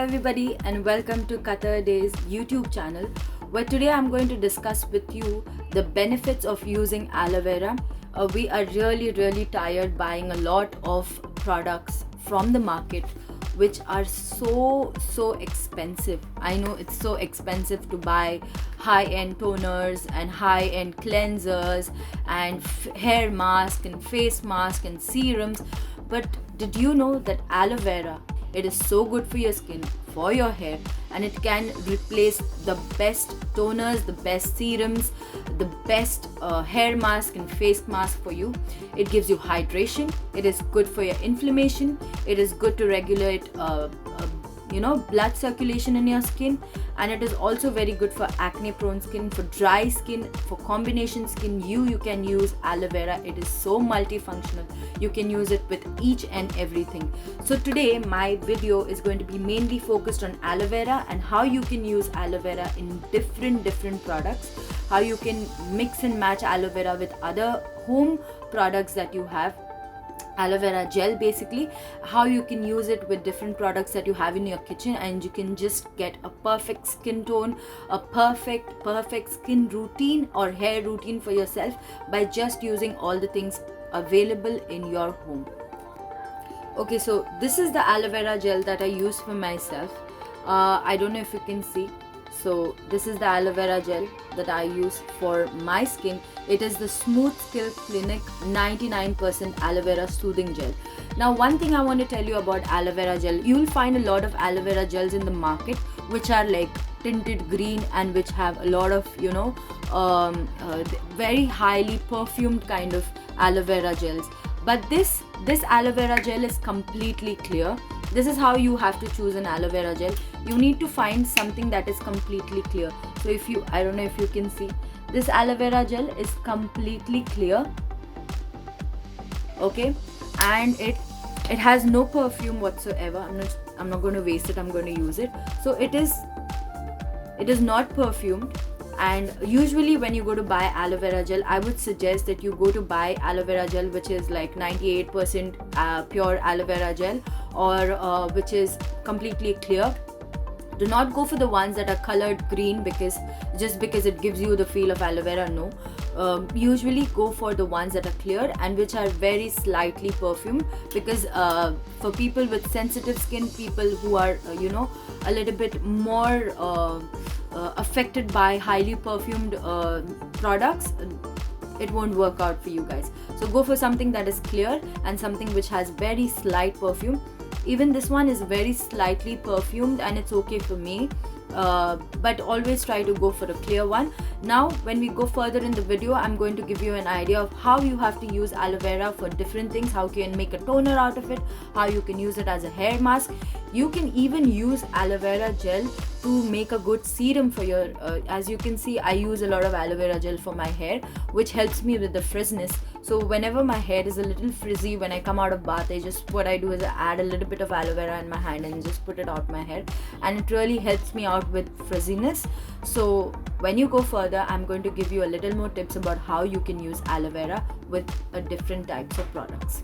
everybody and welcome to Qatar Days YouTube channel, where today I'm going to discuss with you the benefits of using aloe vera. We are really tired buying a lot of products from the market which are so expensive. I know it's so expensive to buy high-end toners and high-end cleansers and hair mask and face mask and serums, but did you know that aloe vera, it is so good for your skin, for your hair, and it can replace the best toners, the best serums, the best hair mask and face mask for you. It gives you hydration, it is good for your inflammation, it is good to regulate blood circulation in your skin, and it is also very good for acne prone skin, for dry skin, for combination skin. You can use aloe vera. It is so multifunctional. You can use it with each and everything. So today my video is going to be mainly focused on aloe vera and how you can use aloe vera in different products, how you can mix and match aloe vera with other home products that you have. Aloe vera gel, basically how you can use it with different products that you have in your kitchen, and you can just get a perfect skin tone, a perfect skin routine or hair routine for yourself by just using all the things available in your home. Okay, so this is the aloe vera gel that I use for myself. I don't know if you can see. So this is the aloe vera gel that I use for my skin. It is the Smooth Skill Clinic 99% aloe vera soothing gel. Now, one thing I want to tell you about aloe vera gel, you will find a lot of aloe vera gels in the market which are like tinted green and which have a lot of very highly perfumed kind of aloe vera gels. But this aloe vera gel is completely clear. This is how you have to choose an aloe vera gel. You need to find something that is completely clear. So I don't know if you can see, this aloe vera gel is completely clear, okay, and it has no perfume whatsoever. I'm not going to waste it. I'm going to use it. So it is not perfumed. And usually when you go to buy aloe vera gel, I would suggest that you go to buy aloe vera gel which is like 98% pure aloe vera gel, or which is completely clear. Do not go for the ones that are colored green because it gives you the feel of aloe vera. No, usually go for the ones that are clear and which are very slightly perfumed, because for people with sensitive skin, people who are a little bit more affected by highly perfumed products, it won't work out for you guys. So go for something that is clear and something which has very slight perfume. Even this one is very slightly perfumed and it's okay for me, but always try to go for a clear one. Now when we go further in the video, I'm going to give you an idea of how you have to use aloe vera for different things, how you can make a toner out of it, how you can use it as a hair mask. You can even use aloe vera gel to make a good serum for your as you can see, I use a lot of aloe vera gel for my hair, which helps me with the frizziness. So whenever my hair is a little frizzy, when I come out of bath, what I do is I add a little bit of aloe vera in my hand and just put it out my hair, and it really helps me out with frizziness. So when you go further, I'm going to give you a little more tips about how you can use aloe vera with different types of products.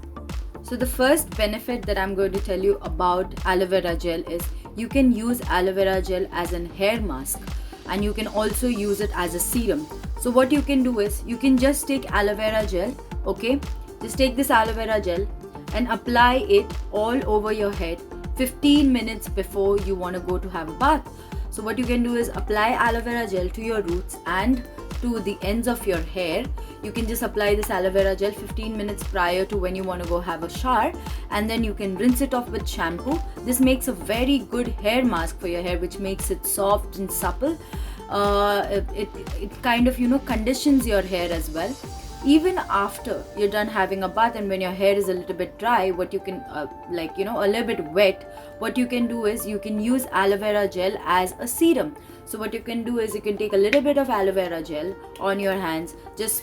So the first benefit that I'm going to tell you about aloe vera gel is you can use aloe vera gel as a hair mask, and you can also use it as a serum. So what you can do is you can just take aloe vera gel, okay? Just take this aloe vera gel and apply it all over your head 15 minutes before you want to go to have a bath. So what you can do is apply aloe vera gel to your roots and to the ends of your hair. You can just apply this aloe vera gel 15 minutes prior to when you want to go have a shower, and then you can rinse it off with shampoo. This makes a very good hair mask for your hair, which makes it soft and supple. It kind of conditions your hair as well. Even after you're done having a bath and when your hair is a little bit dry, what you can a little bit wet, what you can do is you can use aloe vera gel as a serum. So what you can do is you can take a little bit of aloe vera gel on your hands, just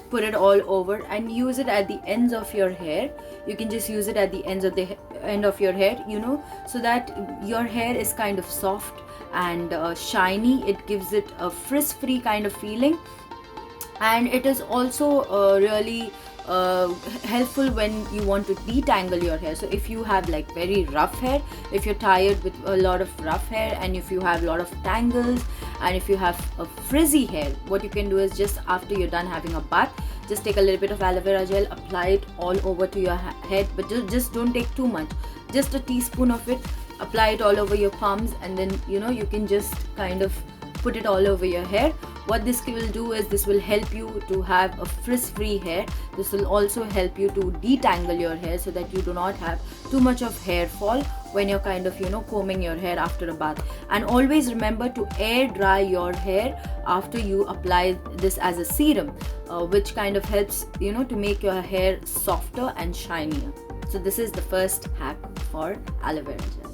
put it all over and use it at the ends of your hair. You can just use it at the end of your hair, so that your hair is kind of soft and shiny. It gives it a frizz-free kind of feeling, and it is also really helpful when you want to detangle your hair. So if you have like very rough hair, if you're tired with a lot of rough hair, and if you have a lot of tangles, and if you have a frizzy hair, what you can do is just after you're done having a bath, just take a little bit of aloe vera gel, apply it all over to your head, but just don't take too much, just a teaspoon of it, apply it all over your palms, and then you can just kind of put it all over your hair. What this will do is this will help you to have a frizz-free hair. This will also help you to detangle your hair so that you do not have too much of hair fall when you're kind of combing your hair after a bath. And always remember to air dry your hair after you apply this as a serum, which kind of helps to make your hair softer and shinier. So this is the first hack for aloe vera gel.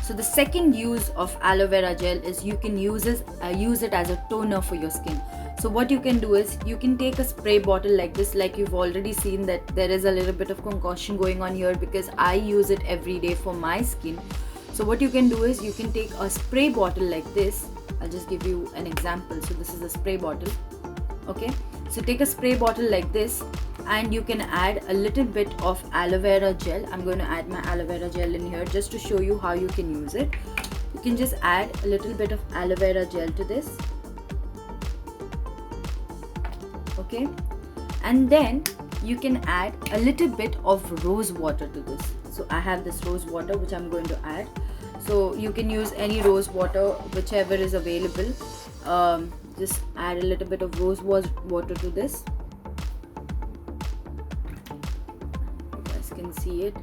So the second use of aloe vera gel is you can use it as a toner for your skin. So what you can do is you can take a spray bottle like this, like you've already seen that there is a little bit of concoction going on here because I use it every day for my skin. So what you can do is you can take a spray bottle like this. I'll just give you an example. So this is a spray bottle. Okay, so take a spray bottle like this, and you can add a little bit of aloe vera gel. I'm going to add my aloe vera gel in here just to show you how you can use it. You can just add a little bit of aloe vera gel to this. Okay, and then you can add a little bit of rose water to this. So I have this rose water which I'm going to add. So you can use any rose water, whichever is available. Just add a little bit of rose water to this. You guys can see it.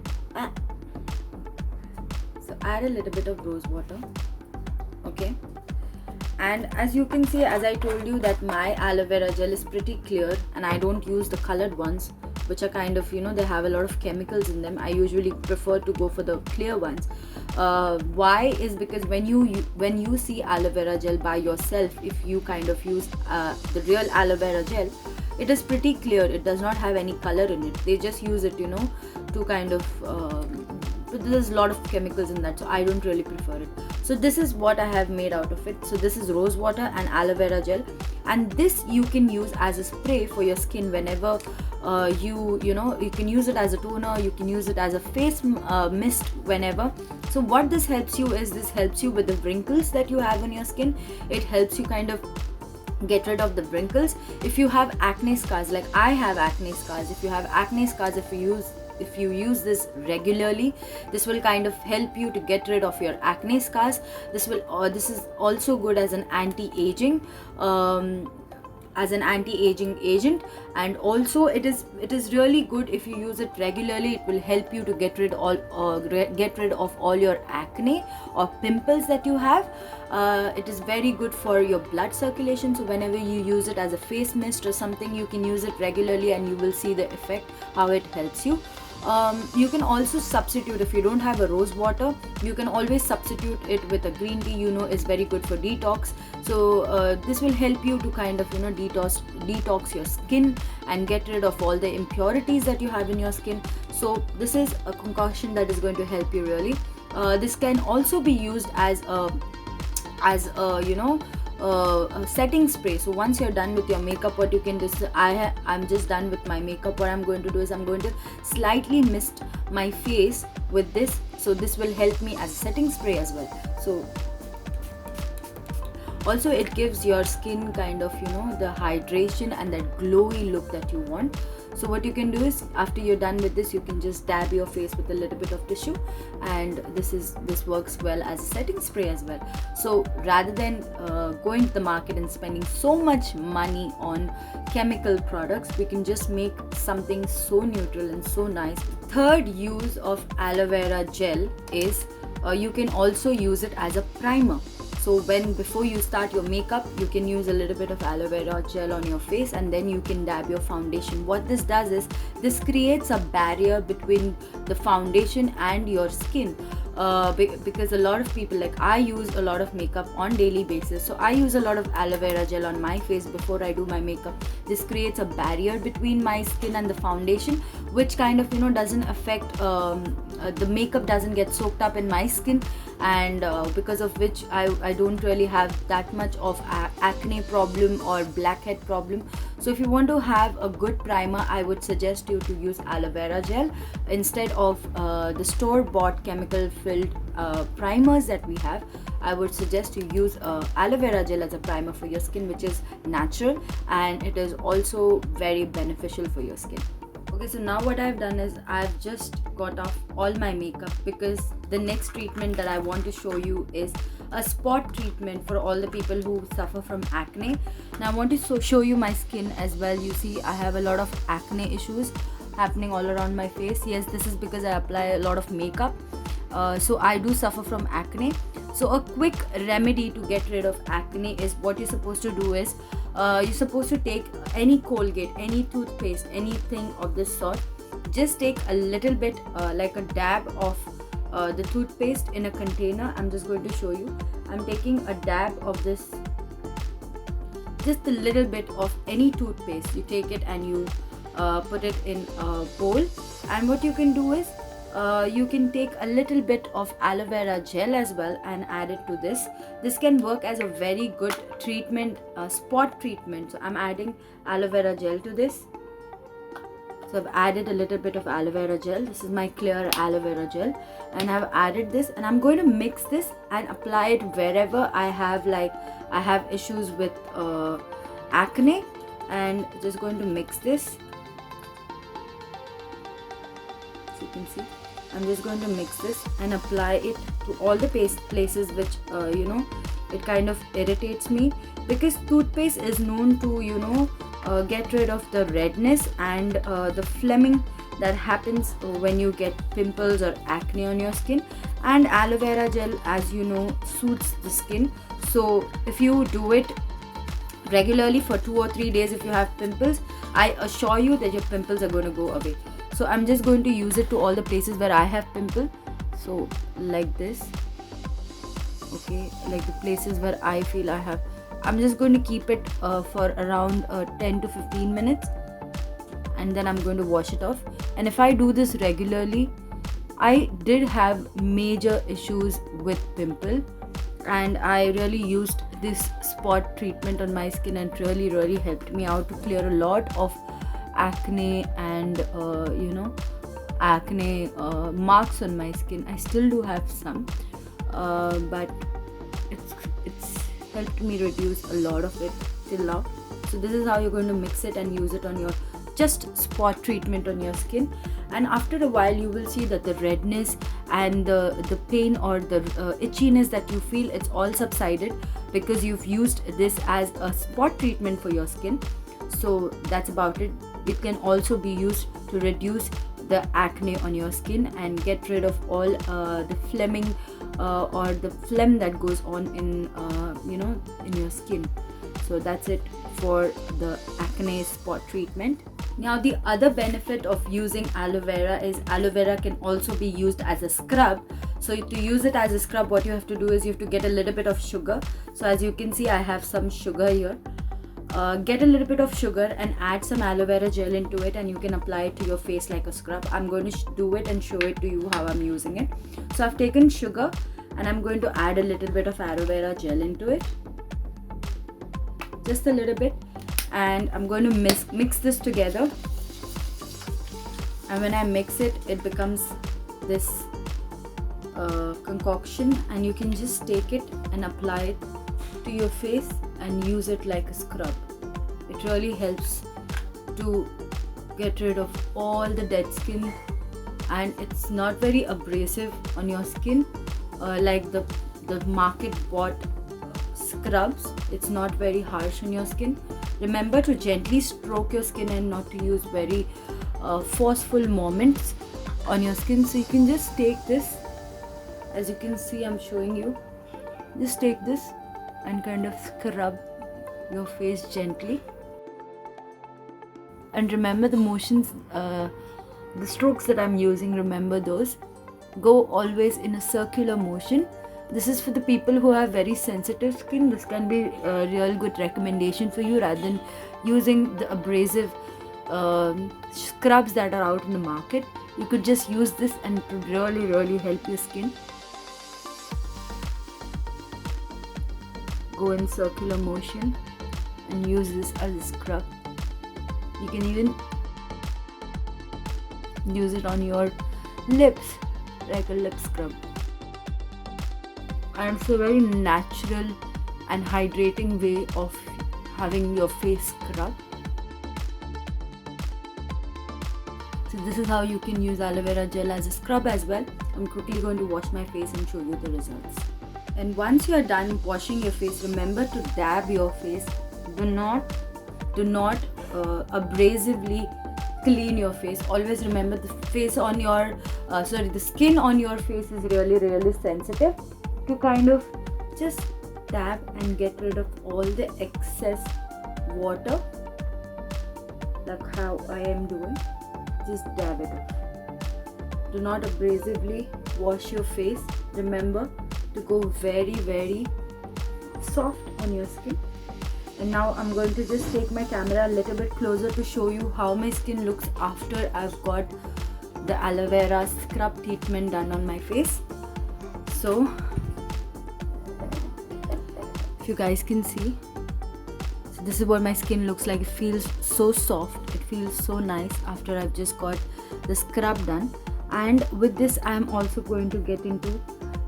So add a little bit of rose water. Okay, and as you can see, as I told you, that my aloe vera gel is pretty clear, and I don't use the colored ones, which are kind of they have a lot of chemicals in them. I usually prefer to go for the clear ones. Why is because when you see aloe vera gel by yourself, if you kind of use the real aloe vera gel, it is pretty clear. It does not have any color in it. They just use it to kind of but there's a lot of chemicals in that, so I don't really prefer it. So this is what I have made out of it. So this is rose water and aloe vera gel, and this you can use as a spray for your skin whenever you can use it as a toner, you can use it as a face mist whenever. So what this helps you is, this helps you with the wrinkles that you have on your skin. It helps you kind of get rid of the wrinkles. If you have acne scars, like I have acne scars, if you have acne scars, if you use this regularly, this will kind of help you to get rid of your acne scars. This is also good as an anti-aging agent, and also it is really good if you use it regularly. It will help you to get rid of all your acne or pimples that you have. It is very good for your blood circulation, so whenever you use it as a face mist or something, you can use it regularly and you will see the effect, how it helps you. You can also substitute, if you don't have a rose water, you can always substitute it with a green tea. Is very good for detox. So this will help you to kind of detox your skin and get rid of all the impurities that you have in your skin. So this is a concoction that is going to help you really. This can also be used as a setting spray. So once you're done with your makeup, what you can do is, I'm just done with my makeup. What I'm going to do is I'm going to slightly mist my face with this. So this will help me as a setting spray as well. So also it gives your skin kind of the hydration and that glowy look that you want. So what you can do is, after you're done with this, you can just dab your face with a little bit of tissue, and this works well as a setting spray as well. So rather than going to the market and spending so much money on chemical products, we can just make something so neutral and so nice. Third use of aloe vera gel is you can also use it as a primer. So before you start your makeup, you can use a little bit of aloe vera gel on your face, and then you can dab your foundation. What this does is, this creates a barrier between the foundation and your skin. Because a lot of people, like I use a lot of makeup on daily basis, so I use a lot of aloe vera gel on my face before I do my makeup. This creates a barrier between my skin and the foundation, which kind of doesn't affect the makeup doesn't get soaked up in my skin, and because of which I don't really have that much of acne problem or blackhead problem. So if you want to have a good primer, I would suggest you to use aloe vera gel instead of the store-bought chemical-filled primers that we have. I would suggest you use aloe vera gel as a primer for your skin, which is natural and it is also very beneficial for your skin. Okay, so now what I've done is I've just got off all my makeup, because the next treatment that I want to show you is a spot treatment for all the people who suffer from acne. Now I want to show you my skin as well. You see I have a lot of acne issues happening all around my face. Yes, this is because I apply a lot of makeup. So I do suffer from acne. So a quick remedy to get rid of acne is, what you're supposed to do is you're supposed to take any Colgate, any toothpaste, anything of this sort. Just take a little bit, like a dab of the toothpaste in a container. I'm just going to show you. I'm taking a dab of this, just a little bit of any toothpaste. You take it and you put it in a bowl. And what you can do is you can take a little bit of aloe vera gel as well and add it to this. This can work as a very good treatment, spot treatment. So I'm adding aloe vera gel to this. So I've added a little bit of aloe vera gel. This is my clear aloe vera gel, and I've added this, and I'm going to mix this and apply it wherever I have issues with acne, and just going to mix this. So you can see I'm just going to mix this and apply it to all the places which it kind of irritates me, because toothpaste is known to get rid of the redness and the phlegming that happens when you get pimples or acne on your skin. And aloe vera gel, as you know, soothes the skin. So if you do it regularly for 2 or 3 days, if you have pimples, I assure you that your pimples are going to go away. So I'm just going to use it to all the places where I have pimple. So like this, okay, like the places where I feel I have. I'm just going to keep it for around 10 to 15 minutes, and then I'm going to wash it off. And if I do this regularly, I did have major issues with pimple, and I really used this spot treatment on my skin, and really helped me out to clear a lot of acne and acne marks on my skin. I still do have some, but it's helped me reduce a lot of it till now. So this is how you're going to mix it and use it on your just spot treatment on your skin. And after a while you will see that the redness and the pain or the itchiness that you feel, it's all subsided, because you've used this as a spot treatment for your skin. So that's about it. It can also be used to reduce the acne on your skin and get rid of all the phlegming or the phlegm that goes on in your skin. So that's it for the acne spot treatment. Now the other benefit of using aloe vera is aloe vera can also be used as a scrub. So to use it as a scrub, what you have to do is you have to get a little bit of sugar. So as you can see, I have some sugar here. Get a little bit of sugar and add some aloe vera gel into it, and you can apply it to your face like a scrub. I'm going to do it and show it to you how I'm using it. So I've taken sugar and I'm going to add a little bit of aloe vera gel into it, just a little bit, and I'm going to mix this together. And when I mix it, it becomes this concoction, and you can just take it and apply it to your face and use it like a scrub. It really helps to get rid of all the dead skin, and it's not very abrasive on your skin like the market bought scrubs. It's not very harsh on your skin. Remember to gently stroke your skin and not to use very forceful moments on your skin. So you can just take this, as you can see I'm showing you, just take this and kind of scrub your face gently. And remember the motions, the strokes that I'm using, remember those. Go always in a circular motion. This is for the people who have very sensitive skin. This can be a real good recommendation for you, rather than using the abrasive scrubs that are out in the market. You could just use this and it would really help your skin. Go in circular motion and use this as a scrub. You can even use it on your lips like a lip scrub. And it's a very natural and hydrating way of having your face scrub. So this is how you can use aloe vera gel as a scrub as well. I'm quickly going to wash my face and show you the results. And once you are done washing your face, remember to dab your face. Do not abrasively clean your face. Always remember the skin on your face is really sensitive. To kind of just dab and get rid of all the excess water, like how I am doing. Just dab it off. Do not abrasively wash your face. Remember to go very soft on your skin. And now I'm going to just take my camera a little bit closer to show you how my skin looks after I've got the aloe vera scrub treatment done on my face. So if you guys can see, so this is what my skin looks like. It feels so soft, it feels so nice after I've just got the scrub done. And with this I'm also going to get into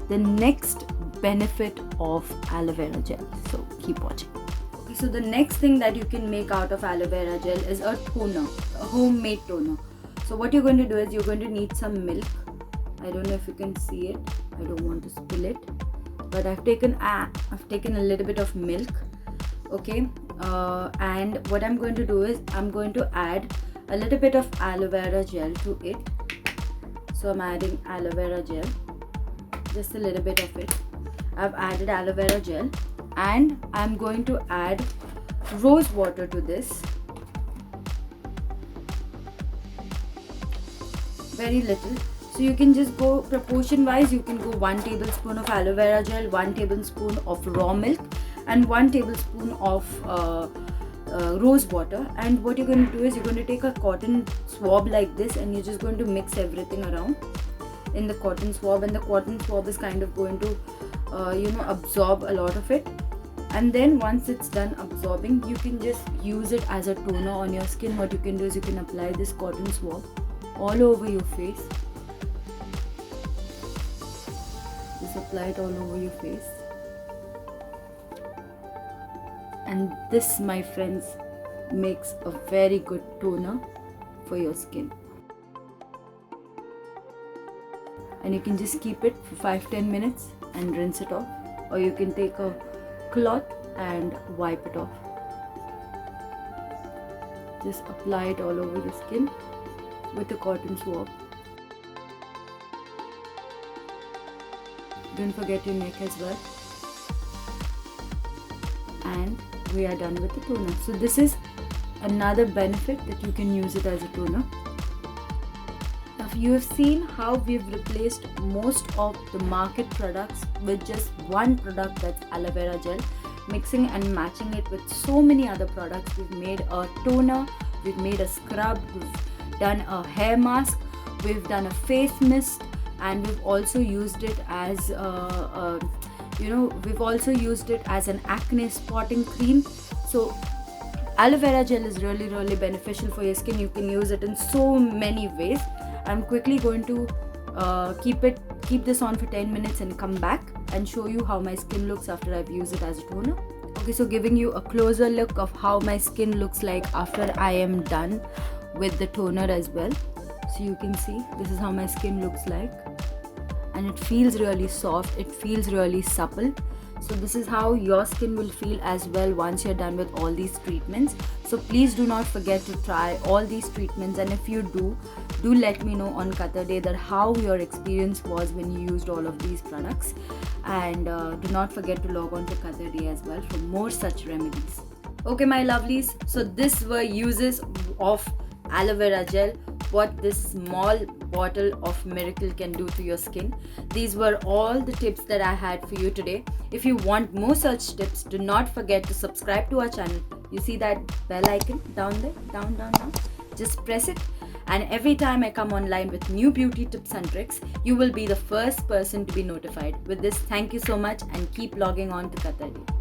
the next benefit of aloe vera gel, so keep watching. Okay, so the next thing that you can make out of aloe vera gel is a toner, a homemade toner. So what you're going to do is you're going to need some milk. I don't know if you can see it, I don't want to spill it, but I've taken a little bit of milk. Okay, and what I'm going to do is I'm going to add a little bit of aloe vera gel to it. So I'm adding aloe vera gel, just a little bit of it. I've added aloe vera gel, and I'm going to add rose water to this. Very little. So you can just go proportion wise, you can go 1 tablespoon of aloe vera gel, 1 tablespoon of raw milk, and 1 tablespoon of rose water. And what you're going to do is you're going to take a cotton swab like this, and you're just going to mix everything around in the cotton swab, and the cotton swab is kind of going to absorb a lot of it. And then once it's done absorbing, you can just use it as a toner on your skin. What you can do is you can apply this cotton swab all over your face. Just apply it all over your face. And this, my friends, makes a very good toner for your skin. And you can just keep it for 5-10 minutes and rinse it off, or you can take a cloth and wipe it off. Just apply it all over your skin with a cotton swab. Don't forget your neck as well. And we are done with the toner. So this is another benefit that you can use it as a toner. Now you have seen how we've replaced most of the market products with just one product, that's aloe vera gel, mixing and matching it with so many other products. We've made a toner, we've made a scrub, we've done a hair mask, we've done a face mist, and we've also used it as an acne spotting cream. So aloe vera gel is really beneficial for your skin. You can use it in so many ways. I'm quickly going to keep this on for 10 minutes and come back and show you how my skin looks after I've used it as a toner. Okay, so giving you a closer look of how my skin looks like after I am done with the toner as well. So you can see this is how my skin looks like, and it feels really soft, it feels really supple. So this is how your skin will feel as well once you're done with all these treatments. So please do not forget to try all these treatments, and if you do let me know on Qatar Day that how your experience was when you used all of these products. And do not forget to log on to Qatar Day as well for more such remedies. Okay my lovelies, so this were uses of aloe vera gel, what this small bottle of miracle can do to your skin. These were all the tips that I had for you today. If you want more such tips, do not forget to subscribe to our channel. You see that bell icon down there, down, just press it, and every time I come online with new beauty tips and tricks, you will be the first person to be notified. With this, thank you so much, and keep logging on to Qatar Day.